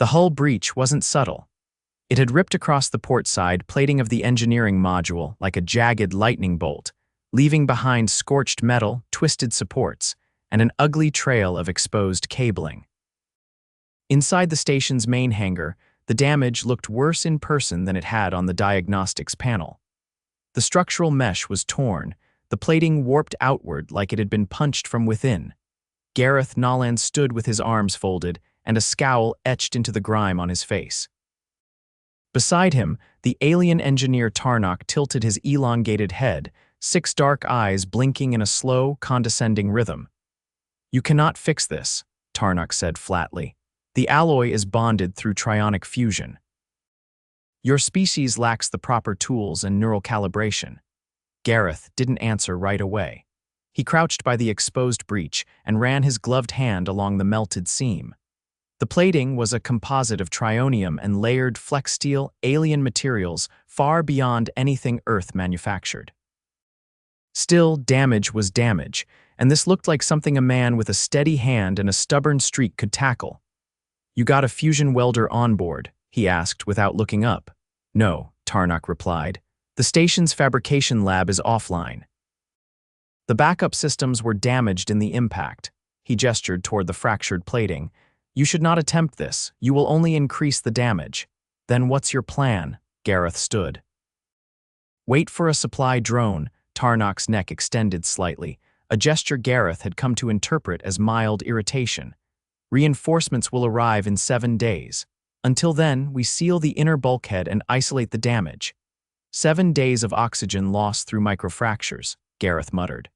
The hull breach wasn't subtle. It had ripped across the port side plating of the engineering module like a jagged lightning bolt, leaving behind scorched metal, twisted supports, and an ugly trail of exposed cabling. Inside the station's main hangar, the damage looked worse in person than it had on the diagnostics panel. The structural mesh was torn, the plating warped outward like it had been punched from within. Gareth Nolan stood with his arms folded and a scowl etched into the grime on his face. Beside him, the alien engineer Tarnock tilted his elongated head, 6 dark eyes blinking in a slow, condescending rhythm. "You cannot fix this," Tarnock said flatly. "The alloy is bonded through trionic fusion. Your species lacks the proper tools and neural calibration." Gareth didn't answer right away. He crouched by the exposed breach and ran his gloved hand along the melted seam. The plating was a composite of trionium and layered flex steel alien materials far beyond anything Earth manufactured. Still, damage was damage, and this looked like something a man with a steady hand and a stubborn streak could tackle. "You got a fusion welder on board?" he asked without looking up. "No," Tarnock replied. "The station's fabrication lab is offline. The backup systems were damaged in the impact." He gestured toward the fractured plating. "You should not attempt this. You will only increase the damage." "Then what's your plan?" Gareth stood. "Wait for a supply drone." Tarnock's neck extended slightly, a gesture Gareth had come to interpret as mild irritation. "Reinforcements will arrive in 7 days. Until then, we seal the inner bulkhead and isolate the damage." 7 days of oxygen lost through microfractures, Gareth muttered.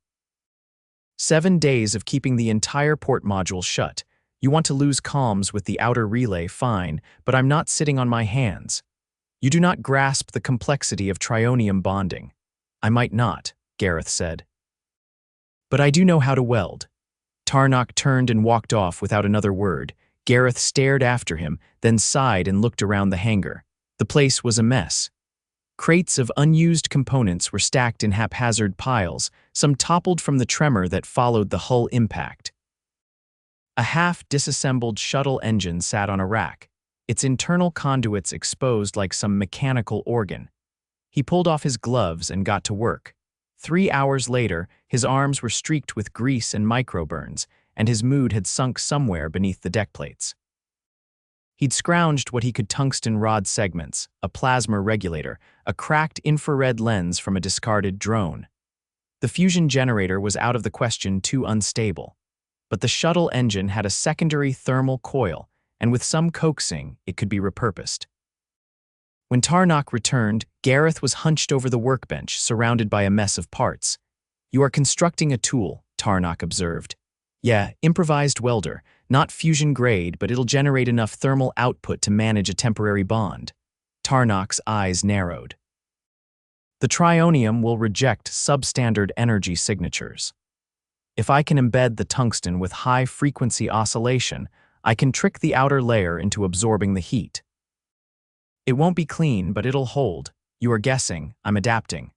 7 days of keeping the entire port module shut. You want to lose comms with the outer relay, fine, but I'm not sitting on my hands. You do not grasp the complexity of trionium bonding. "I might not," Gareth said. "But I do know how to weld." Tarnock turned and walked off without another word. Gareth stared after him, then sighed and looked around the hangar. The place was a mess. Crates of unused components were stacked in haphazard piles, some toppled from the tremor that followed the hull impact. A half-disassembled shuttle engine sat on a rack, its internal conduits exposed like some mechanical organ. He pulled off his gloves and got to work. 3 hours later, his arms were streaked with grease and microburns, and his mood had sunk somewhere beneath the deck plates. He'd scrounged what he could: tungsten rod segments, a plasma regulator, a cracked infrared lens from a discarded drone. The fusion generator was out of the question, too unstable. But the shuttle engine had a secondary thermal coil, and with some coaxing, it could be repurposed. When Tarnock returned, Gareth was hunched over the workbench, surrounded by a mess of parts. "You are constructing a tool," Tarnock observed. "Yeah, improvised welder, not fusion grade, but it'll generate enough thermal output to manage a temporary bond." Tarnock's eyes narrowed. "The trionium will reject substandard energy signatures. If I can embed the tungsten with high-frequency oscillation, I can trick the outer layer into absorbing the heat. It won't be clean, but it'll hold. You are guessing, I'm adapting."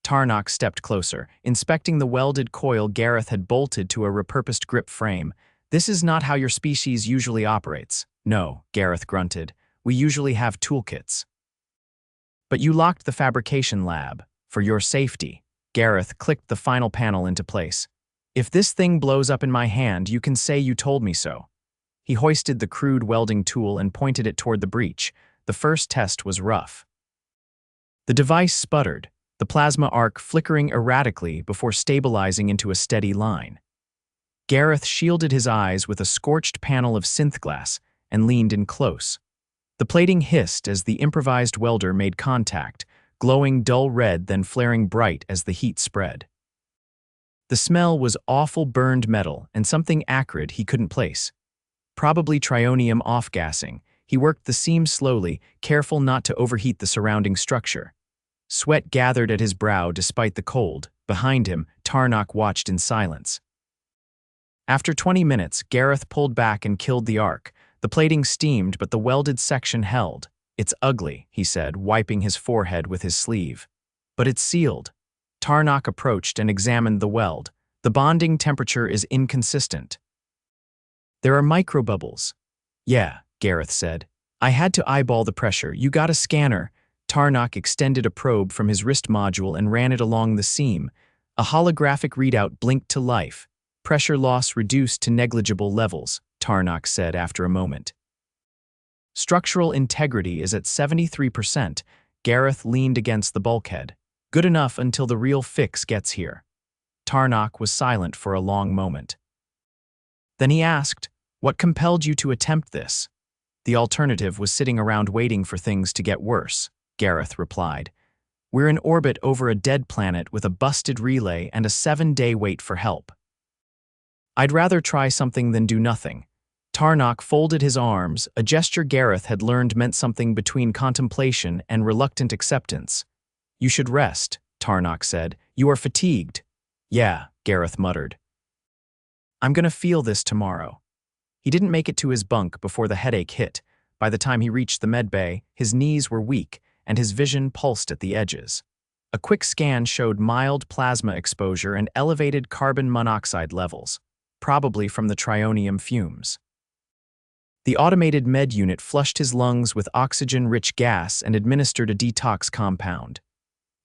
Tarnock stepped closer, inspecting the welded coil Gareth had bolted to a repurposed grip frame. "This is not how your species usually operates." "No," Gareth grunted. "We usually have toolkits." "But you locked the fabrication lab. For your safety." Gareth clicked the final panel into place. "If this thing blows up in my hand, you can say you told me so." He hoisted the crude welding tool and pointed it toward the breach. The first test was rough. The device sputtered, the plasma arc flickering erratically before stabilizing into a steady line. Gareth shielded his eyes with a scorched panel of synth glass and leaned in close. The plating hissed as the improvised welder made contact, glowing dull red then flaring bright as the heat spread. The smell was awful burned metal and something acrid he couldn't place. Probably trionium off-gassing. He worked the seam slowly, careful not to overheat the surrounding structure. Sweat gathered at his brow despite the cold. Behind him, Tarnock watched in silence. After 20 minutes, Gareth pulled back and killed the arc. The plating steamed, but the welded section held. "It's ugly," he said, wiping his forehead with his sleeve. "But it's sealed." Tarnock approached and examined the weld. "The bonding temperature is inconsistent." "There are microbubbles." "Yeah, Gareth said. I had to eyeball the pressure. You got a scanner. Tarnock extended a probe from his wrist module and ran it along the seam. A holographic readout blinked to life. Pressure loss reduced to negligible levels, Tarnock said after a moment. Structural integrity is at 73%. Gareth leaned against the bulkhead. Good enough until the real fix gets here. Tarnock was silent for a long moment. Then he asked, "What compelled you to attempt this?" "The alternative was sitting around waiting for things to get worse," Gareth replied. "We're in orbit over a dead planet with a busted relay and a 7-day wait for help. I'd rather try something than do nothing." Tarnock folded his arms, a gesture Gareth had learned meant something between contemplation and reluctant acceptance. "You should rest," Tarnock said. "You are fatigued." "Yeah," Gareth muttered. "I'm gonna feel this tomorrow." He didn't make it to his bunk before the headache hit. By the time he reached the medbay, his knees were weak and his vision pulsed at the edges. A quick scan showed mild plasma exposure and elevated carbon monoxide levels, probably from the trionium fumes. The automated med unit flushed his lungs with oxygen-rich gas and administered a detox compound.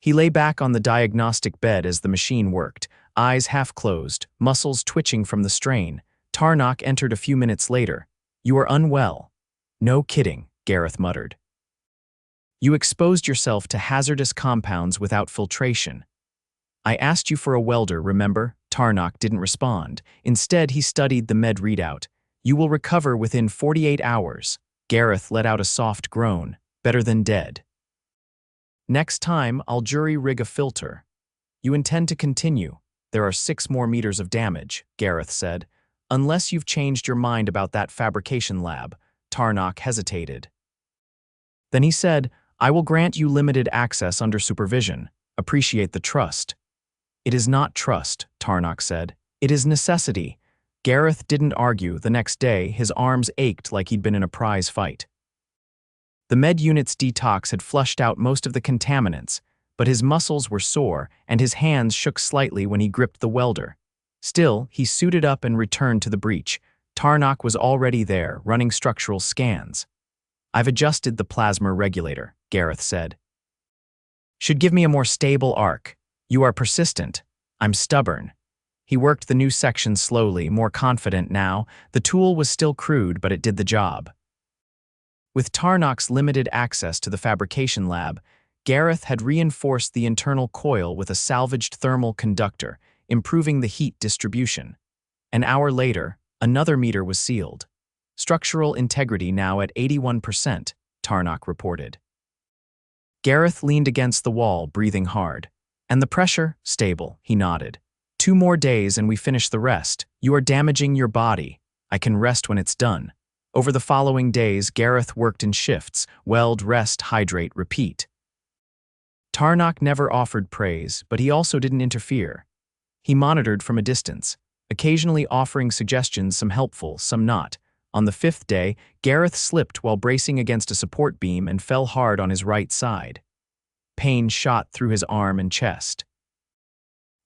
He lay back on the diagnostic bed as the machine worked, eyes half closed, muscles twitching from the strain. Tarnock entered a few minutes later. "You are unwell." "No kidding," Gareth muttered. "You exposed yourself to hazardous compounds without filtration." "I asked you for a welder, remember?" Tarnock didn't respond. Instead, he studied the med readout. "You will recover within 48 hours. Gareth let out a soft groan. "Better than dead." "Next time, I'll jury-rig a filter." "You intend to continue. There are 6 more meters of damage," Gareth said. "Unless you've changed your mind about that fabrication lab." Tarnock hesitated. Then he said, "I will grant you limited access under supervision. Appreciate the trust." "It is not trust," Tarnock said. "It is necessity." Gareth didn't argue. The next day, his arms ached like he'd been in a prize fight. The med unit's detox had flushed out most of the contaminants, but his muscles were sore and his hands shook slightly when he gripped the welder. Still, he suited up and returned to the breach. Tarnock was already there, running structural scans. "I've adjusted the plasma regulator," Gareth said. "Should give me a more stable arc. You are persistent." "I'm stubborn." He worked the new section slowly, more confident now. The tool was still crude, but it did the job. With Tarnock's limited access to the fabrication lab, Gareth had reinforced the internal coil with a salvaged thermal conductor, improving the heat distribution. An hour later, another meter was sealed. "Structural integrity now at 81%, Tarnock reported. Gareth leaned against the wall, breathing hard. "And the pressure?" "Stable," he nodded. "2 more days and we finish the rest. You are damaging your body. I can rest when it's done." Over the following days, Gareth worked in shifts: weld, rest, hydrate, repeat. Tarnock never offered praise, but he also didn't interfere. He monitored from a distance, occasionally offering suggestions, some helpful, some not. On the 5th day, Gareth slipped while bracing against a support beam and fell hard on his right side. Pain shot through his arm and chest.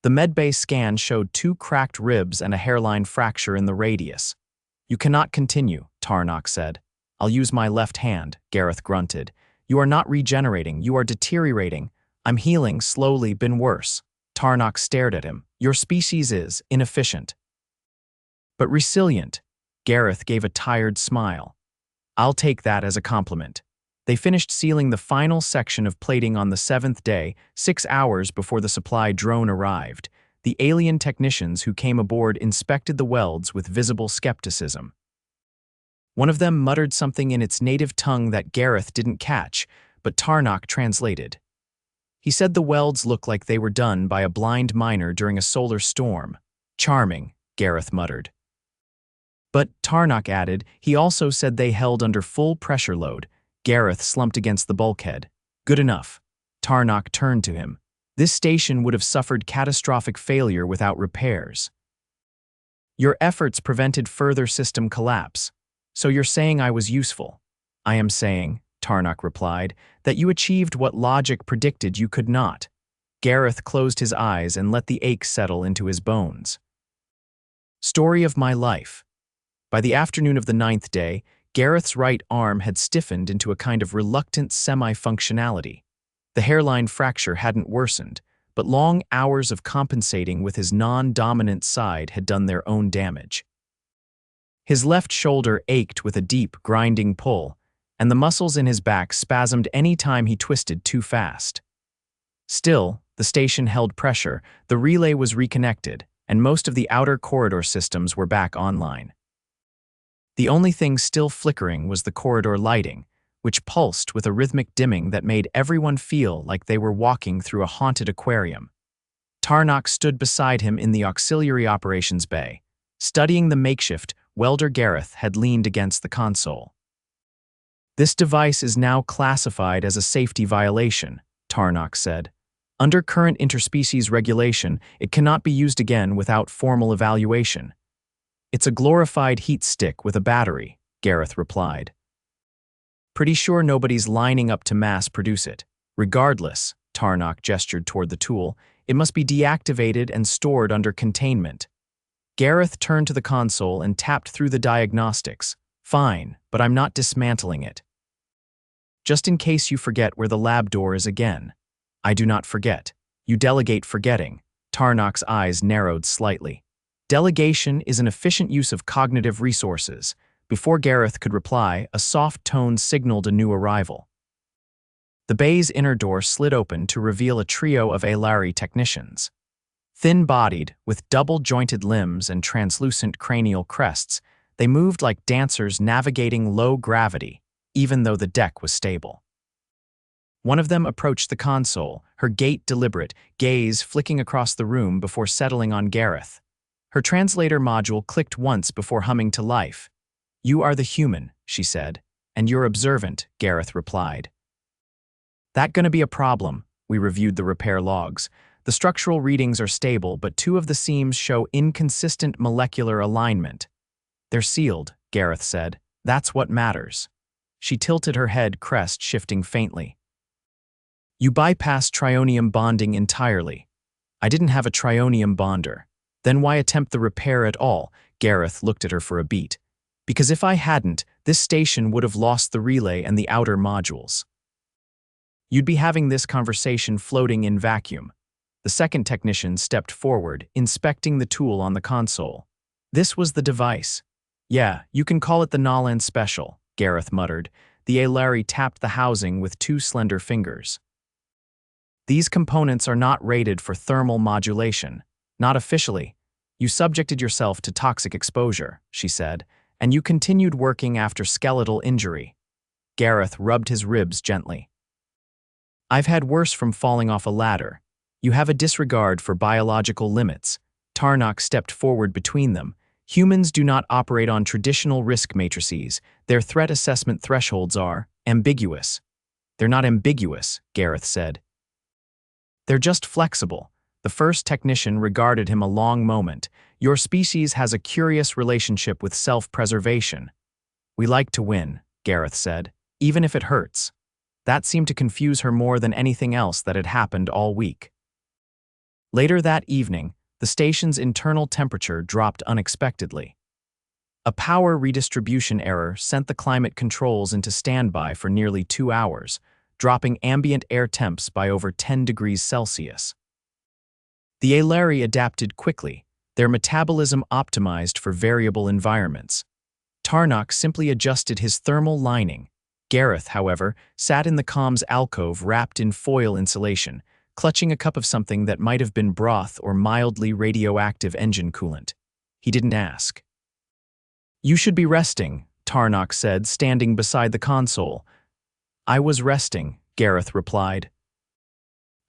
The medbay scan showed 2 cracked ribs and a hairline fracture in the radius. "You cannot continue," Tarnock said. "I'll use my left hand," Gareth grunted. "You are not regenerating, you are deteriorating." "I'm healing, slowly, been worse." Tarnock stared at him. "Your species is inefficient, but resilient." Gareth gave a tired smile. "I'll take that as a compliment." They finished sealing the final section of plating on the 7th day, 6 hours before the supply drone arrived. The alien technicians who came aboard inspected the welds with visible skepticism. One of them muttered something in its native tongue that Gareth didn't catch, but Tarnock translated. He said the welds looked like they were done by a blind miner during a solar storm. "Charming," Gareth muttered. But, Tarnock added, he also said they held under full pressure load. Gareth slumped against the bulkhead. "Good enough." Tarnock turned to him. "This station would have suffered catastrophic failure without repairs. Your efforts prevented further system collapse. So you're saying I was useful?" "I am saying," Tarnock replied, "that you achieved what logic predicted you could not." Gareth closed his eyes and let the ache settle into his bones. Story of my life. By the afternoon of the 9th day, Gareth's right arm had stiffened into a kind of reluctant semi-functionality. The hairline fracture hadn't worsened, but long hours of compensating with his non-dominant side had done their own damage. His left shoulder ached with a deep, grinding pull, and the muscles in his back spasmed any time he twisted too fast. Still, the station held pressure, the relay was reconnected, and most of the outer corridor systems were back online. The only thing still flickering was the corridor lighting, which pulsed with a rhythmic dimming that made everyone feel like they were walking through a haunted aquarium. Tarnock stood beside him in the auxiliary operations bay. Studying the makeshift, welder Gareth had leaned against the console. "This device is now classified as a safety violation," Tarnock said. "Under current interspecies regulation, it cannot be used again without formal evaluation." "It's a glorified heat stick with a battery," Gareth replied. "Pretty sure nobody's lining up to mass produce it. Regardless," Tarnock gestured toward the tool, "it must be deactivated and stored under containment." Gareth turned to the console and tapped through the diagnostics. "Fine, but I'm not dismantling it." "Just in case you forget where the lab door is again." "I do not forget. You delegate forgetting." Tarnock's eyes narrowed slightly. "Delegation is an efficient use of cognitive resources." Before Gareth could reply, a soft tone signaled a new arrival. The bay's inner door slid open to reveal a trio of Alari technicians. Thin-bodied, with double-jointed limbs and translucent cranial crests, they moved like dancers navigating low gravity, even though the deck was stable. One of them approached the console, her gait deliberate, gaze flicking across the room before settling on Gareth. Her translator module clicked once before humming to life. "You are the human," she said, "and you're observant," Gareth replied. "That gonna be a problem." We reviewed the repair logs. The structural readings are stable, but two of the seams show inconsistent molecular alignment. "They're sealed," Gareth said. "That's what matters." She tilted her head, crest shifting faintly. "You bypassed trionium bonding entirely." "I didn't have a trionium bonder." "Then why attempt the repair at all?" Gareth looked at her for a beat. "Because if I hadn't, this station would have lost the relay and the outer modules. You'd be having this conversation floating in vacuum." The second technician stepped forward, inspecting the tool on the console. "This was the device." "Yeah, you can call it the Nolan Special," Gareth muttered. The Alari tapped the housing with two slender fingers. "These components are not rated for thermal modulation. Not officially. You subjected yourself to toxic exposure," she said, "and you continued working after skeletal injury." Gareth rubbed his ribs gently. "I've had worse from falling off a ladder. You have a disregard for biological limits." Tarnock stepped forward between them. "Humans do not operate on traditional risk matrices. Their threat assessment thresholds are ambiguous." "They're not ambiguous," Gareth said. "They're just flexible." The first technician regarded him a long moment. "Your species has a curious relationship with self-preservation." "We like to win," Gareth said, "even if it hurts." That seemed to confuse her more than anything else that had happened all week. Later that evening, the station's internal temperature dropped unexpectedly. A power redistribution error sent the climate controls into standby for nearly 2 hours, dropping ambient air temps by over 10 degrees Celsius. The Alari adapted quickly, their metabolism optimized for variable environments. Tarnock simply adjusted his thermal lining. Gareth, however, sat in the comms alcove wrapped in foil insulation, clutching a cup of something that might have been broth or mildly radioactive engine coolant. He didn't ask. "You should be resting," Tarnock said, standing beside the console. "I was resting," Gareth replied.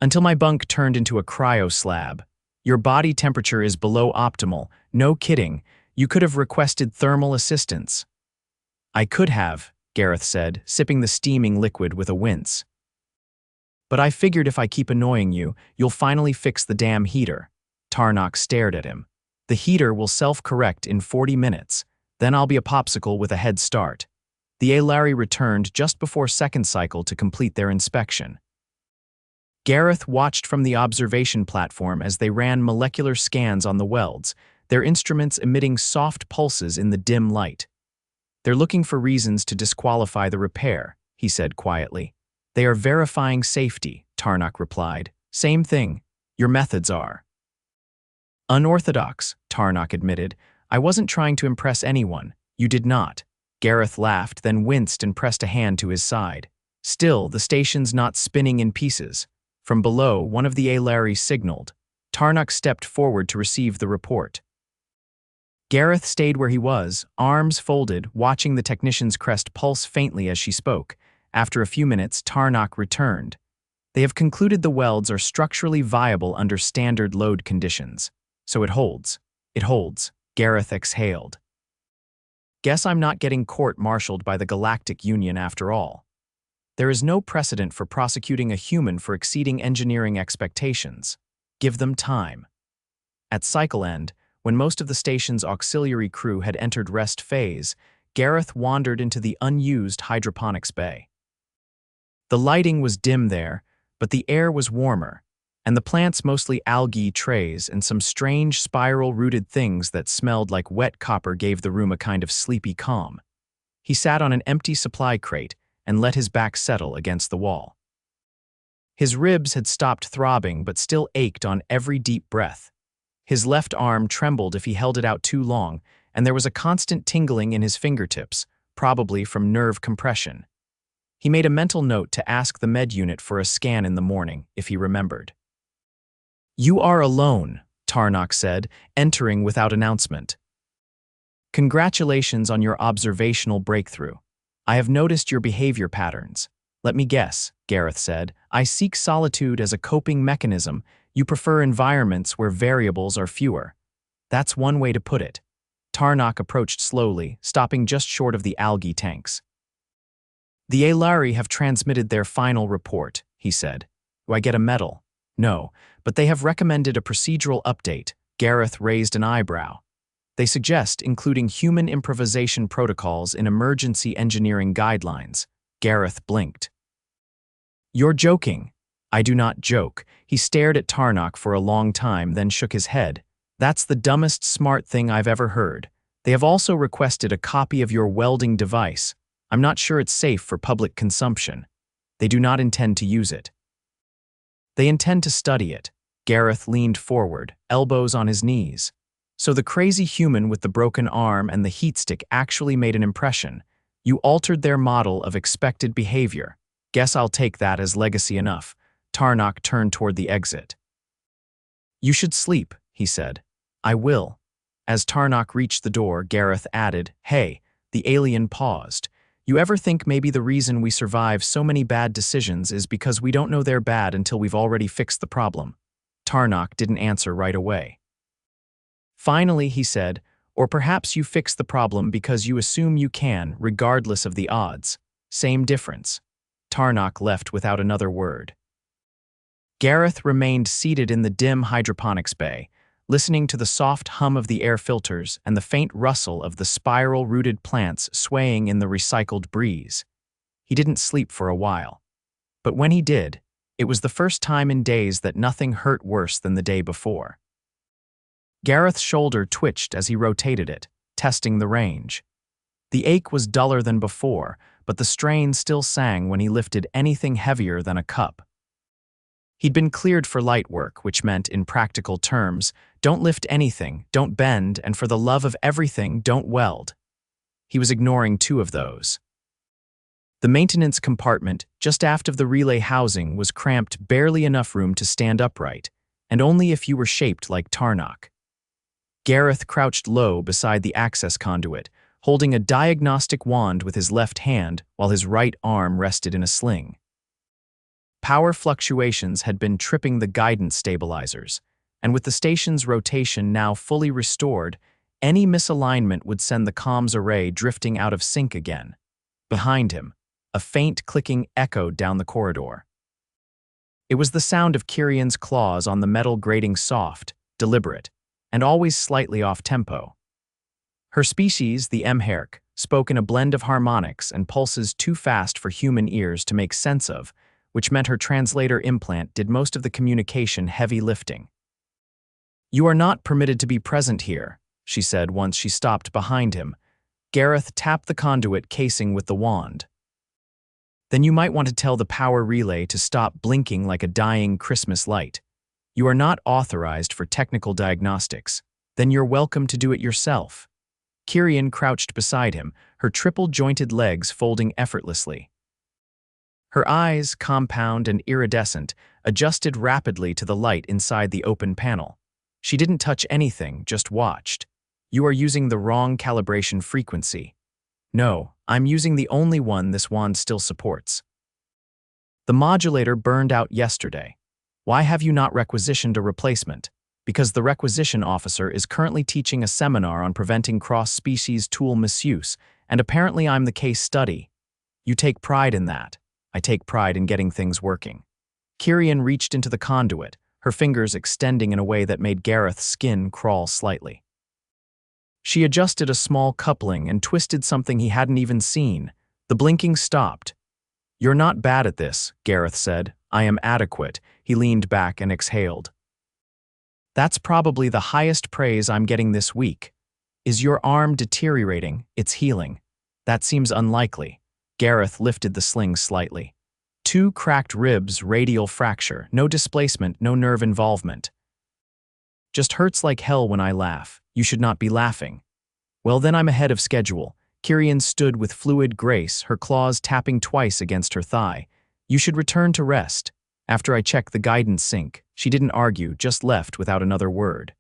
"Until my bunk turned into a cryo slab. Your body temperature is below optimal. No kidding. You could have requested thermal assistance." "I could have," Gareth said, sipping the steaming liquid with a wince. "But I figured if I keep annoying you, you'll finally fix the damn heater." Tarnock stared at him. "The heater will self-correct in 40 minutes. Then I'll be a popsicle with a head start." The Alari returned just before second cycle to complete their inspection. Gareth watched from the observation platform as they ran molecular scans on the welds, their instruments emitting soft pulses in the dim light. They're looking for reasons to disqualify the repair, he said quietly. They are verifying safety, Tarnock replied. Same thing. Your methods are unorthodox, Tarnock admitted. I wasn't trying to impress anyone. You did not. Gareth laughed, then winced and pressed a hand to his side. Still, the station's not spinning in pieces. From below, one of the Alaris signaled. Tarnock stepped forward to receive the report. Gareth stayed where he was, arms folded, watching the technician's crest pulse faintly as she spoke. After a few minutes, Tarnock returned. They have concluded the welds are structurally viable under standard load conditions. So it holds. It holds. Gareth exhaled. Guess I'm not getting court-martialed by the Galactic Union after all. There is no precedent for prosecuting a human for exceeding engineering expectations. Give them time. At cycle end, when most of the station's auxiliary crew had entered rest phase, Gareth wandered into the unused hydroponics bay. The lighting was dim there, but the air was warmer, and the plants mostly algae trays and some strange spiral-rooted things that smelled like wet copper gave the room a kind of sleepy calm. He sat on an empty supply crate and let his back settle against the wall. His ribs had stopped throbbing but still ached on every deep breath. His left arm trembled if he held it out too long, and there was a constant tingling in his fingertips, probably from nerve compression. He made a mental note to ask the med unit for a scan in the morning, if he remembered. You are alone, Tarnock said, entering without announcement. Congratulations on your observational breakthrough. I have noticed your behavior patterns. Let me guess, Gareth said. I seek solitude as a coping mechanism. You prefer environments where variables are fewer. That's one way to put it. Tarnock approached slowly, stopping just short of the algae tanks. The Alari have transmitted their final report, he said. Do I get a medal? No, but they have recommended a procedural update. Gareth raised an eyebrow. They suggest including human improvisation protocols in emergency engineering guidelines. Gareth blinked. You're joking. I do not joke. He stared at Tarnock for a long time, then shook his head. That's the dumbest smart thing I've ever heard. They have also requested a copy of your welding device. I'm not sure it's safe for public consumption. They do not intend to use it. They intend to study it. Gareth leaned forward, elbows on his knees. So the crazy human with the broken arm and the heat stick actually made an impression. You altered their model of expected behavior. Guess I'll take that as legacy enough. Tarnock turned toward the exit. You should sleep, he said. I will. As Tarnock reached the door, Gareth added, Hey, the alien paused. You ever think maybe the reason we survive so many bad decisions is because we don't know they're bad until we've already fixed the problem? Tarnock didn't answer right away. Finally, he said, or perhaps you fix the problem because you assume you can, regardless of the odds. Same difference. Tarnock left without another word. Gareth remained seated in the dim hydroponics bay, listening to the soft hum of the air filters and the faint rustle of the spiral-rooted plants swaying in the recycled breeze. He didn't sleep for a while. But when he did, it was the first time in days that nothing hurt worse than the day before. Gareth's shoulder twitched as he rotated it, testing the range. The ache was duller than before, but the strain still sang when he lifted anything heavier than a cup. He'd been cleared for light work, which meant, in practical terms, don't lift anything, don't bend, and for the love of everything, don't weld. He was ignoring two of those. The maintenance compartment, just aft of the relay housing, was cramped, barely enough room to stand upright, and only if you were shaped like Tarnock. Gareth crouched low beside the access conduit, holding a diagnostic wand with his left hand while his right arm rested in a sling. Power fluctuations had been tripping the guidance stabilizers, and with the station's rotation now fully restored, any misalignment would send the comms array drifting out of sync again. Behind him, a faint clicking echoed down the corridor. It was the sound of Kirian's claws on the metal grating, soft, deliberate, and always slightly off-tempo. Her species, the Mherk, spoke in a blend of harmonics and pulses too fast for human ears to make sense of, which meant her translator implant did most of the communication heavy lifting. You are not permitted to be present here, she said once she stopped behind him, Gareth tapped the conduit casing with the wand. Then you might want to tell the power relay to stop blinking like a dying Christmas light. You are not authorized for technical diagnostics. Then you're welcome to do it yourself. Kyrian crouched beside him, her triple-jointed legs folding effortlessly. Her eyes, compound and iridescent, adjusted rapidly to the light inside the open panel. She didn't touch anything, just watched. You are using the wrong calibration frequency. No, I'm using the only one this wand still supports. The modulator burned out yesterday. Why have you not requisitioned a replacement? Because the requisition officer is currently teaching a seminar on preventing cross-species tool misuse, and apparently I'm the case study. You take pride in that. I take pride in getting things working. Kyrian reached into the conduit, her fingers extending in a way that made Gareth's skin crawl slightly. She adjusted a small coupling and twisted something he hadn't even seen. The blinking stopped. You're not bad at this, Gareth said. I am adequate. He leaned back and exhaled. That's probably the highest praise I'm getting this week. Is your arm deteriorating? It's healing. That seems unlikely. Gareth lifted the sling slightly. 2 cracked ribs, radial fracture, no displacement, no nerve involvement. Just hurts like hell when I laugh. You should not be laughing. Well, then I'm ahead of schedule. Kyrian stood with fluid grace, her claws tapping twice against her thigh. You should return to rest. After I check the guidance sync, she didn't argue, just left without another word.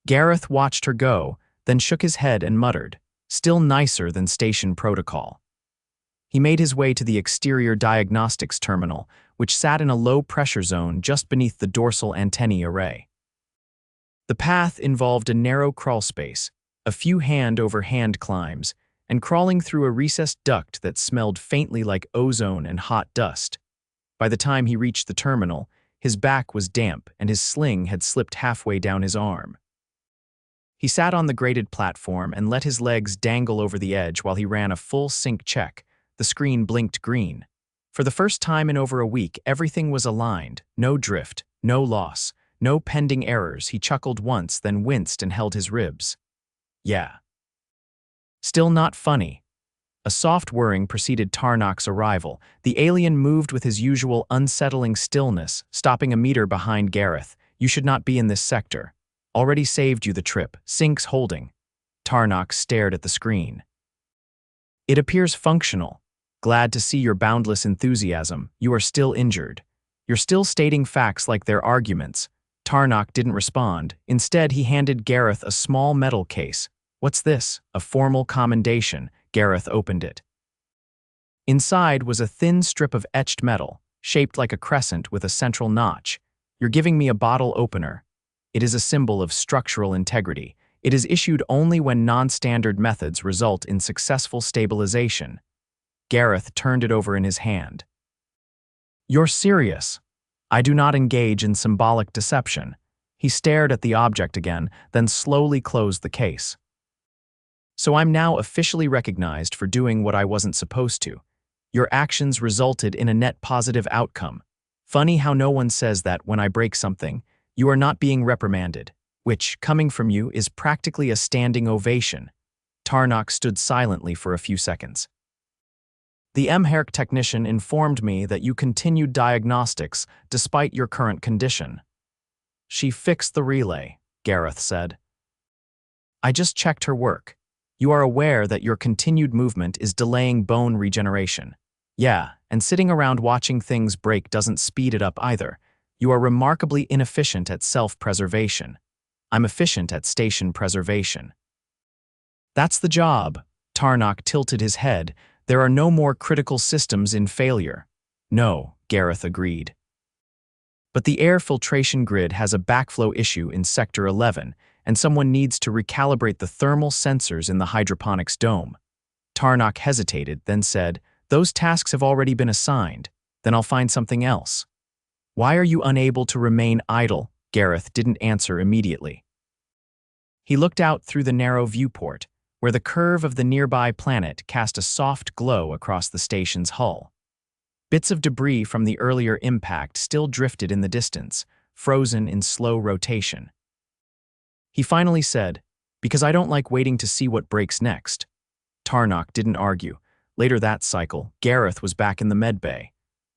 Gareth watched her go, then shook his head and muttered, still nicer than station protocol. He made his way to the exterior diagnostics terminal, which sat in a low-pressure zone just beneath the dorsal antennae array. The path involved a narrow crawlspace, a few hand-over-hand climbs, and crawling through a recessed duct that smelled faintly like ozone and hot dust. By the time he reached the terminal, his back was damp and his sling had slipped halfway down his arm. He sat on the graded platform and let his legs dangle over the edge while he ran a full sync check. The screen blinked green. For the first time in over a week, everything was aligned. No drift, no loss, no pending errors. He chuckled once, then winced and held his ribs. Yeah. Still not funny. A soft whirring preceded Tarnok's arrival. The alien moved with his usual unsettling stillness, stopping a meter behind Gareth. You should not be in this sector. Already saved you the trip. Sync's holding. Tarnok stared at the screen. It appears functional. Glad to see your boundless enthusiasm. You are still injured. You're still stating facts like they're arguments. Tarnok didn't respond. Instead, he handed Gareth a small metal case. What's this? A formal commendation. Gareth opened it. Inside was a thin strip of etched metal, shaped like a crescent with a central notch. You're giving me a bottle opener. It is a symbol of structural integrity. It is issued only when non-standard methods result in successful stabilization. Gareth turned it over in his hand. You're serious. I do not engage in symbolic deception. He stared at the object again, then slowly closed the case. So I'm now officially recognized for doing what I wasn't supposed to. Your actions resulted in a net positive outcome. Funny how no one says that when I break something, you are not being reprimanded, which, coming from you, is practically a standing ovation. Tarnok stood silently for a few seconds. The MHERC technician informed me that you continued diagnostics despite your current condition. She fixed the relay, Gareth said. I just checked her work. You are aware that your continued movement is delaying bone regeneration. Yeah, and sitting around watching things break doesn't speed it up either. You are remarkably inefficient at self-preservation. I'm efficient at station preservation. That's the job. Tarnok tilted his head. There are no more critical systems in failure. No, Gareth agreed. But the air filtration grid has a backflow issue in Sector 11, and someone needs to recalibrate the thermal sensors in the hydroponics dome. Tarnok hesitated, then said, those tasks have already been assigned. Then I'll find something else. Why are you unable to remain idle? Gareth didn't answer immediately. He looked out through the narrow viewport, where the curve of the nearby planet cast a soft glow across the station's hull. Bits of debris from the earlier impact still drifted in the distance, frozen in slow rotation. He finally said, Because I don't like waiting to see what breaks next. Tarnock didn't argue. Later that cycle, Gareth was back in the medbay.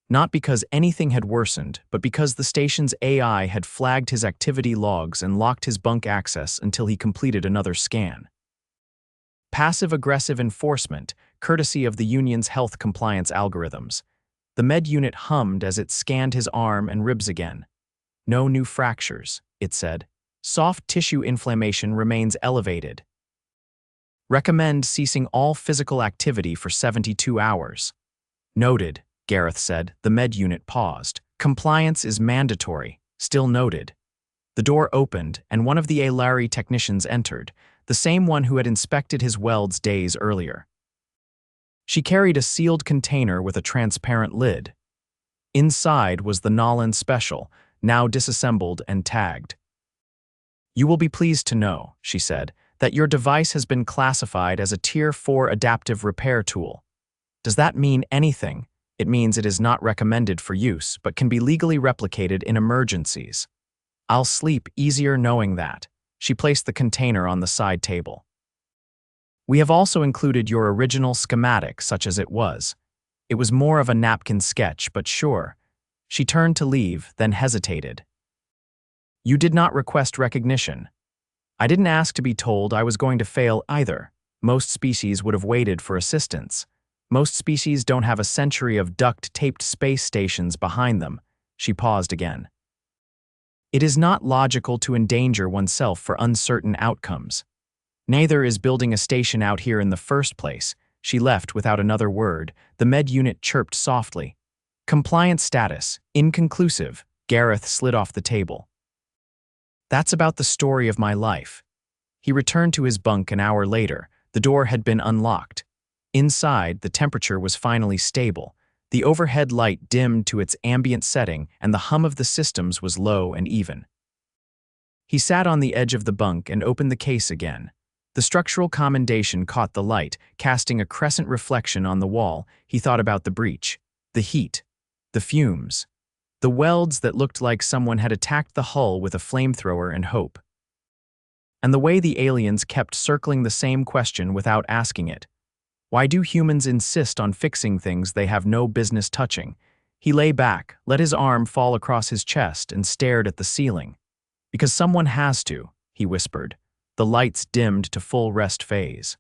Not because anything had worsened, but because the station's AI had flagged his activity logs and locked his bunk access until he completed another scan. Passive-aggressive enforcement, courtesy of the Union's health compliance algorithms. The med unit hummed as it scanned his arm and ribs again. No new fractures, it said. Soft tissue inflammation remains elevated. Recommend ceasing all physical activity for 72 hours. Noted, Gareth said. The med unit paused. Compliance is mandatory. Still noted. The door opened, and one of the Alari technicians entered, the same one who had inspected his welds days earlier. She carried a sealed container with a transparent lid. Inside was the Nolan Special, now disassembled and tagged. You will be pleased to know, she said, that your device has been classified as a Tier 4 adaptive repair tool. Does that mean anything? It means it is not recommended for use, but can be legally replicated in emergencies. I'll sleep easier knowing that. She placed the container on the side table. We have also included your original schematic, such as it was. It was more of a napkin sketch, but sure. She turned to leave, then hesitated. You did not request recognition. I didn't ask to be told I was going to fail either. Most species would have waited for assistance. Most species don't have a century of duct-taped space stations behind them. She paused again. It is not logical to endanger oneself for uncertain outcomes. Neither is building a station out here in the first place. She left without another word. The med unit chirped softly. Compliance status, inconclusive. Gareth slid off the table. That's about the story of my life. He returned to his bunk an hour later. The door had been unlocked. Inside, the temperature was finally stable. The overhead light dimmed to its ambient setting, and the hum of the systems was low and even. He sat on the edge of the bunk and opened the case again. The structural commendation caught the light, casting a crescent reflection on the wall. He thought about the breach, the heat, the fumes, the welds that looked like someone had attacked the hull with a flamethrower and hope. And the way the aliens kept circling the same question without asking it. Why do humans insist on fixing things they have no business touching? He lay back, let his arm fall across his chest, and stared at the ceiling. Because someone has to, he whispered. The lights dimmed to full rest phase.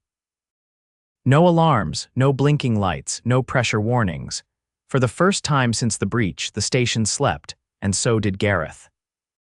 No alarms, no blinking lights, no pressure warnings. For the first time since the breach, the station slept, and so did Gareth.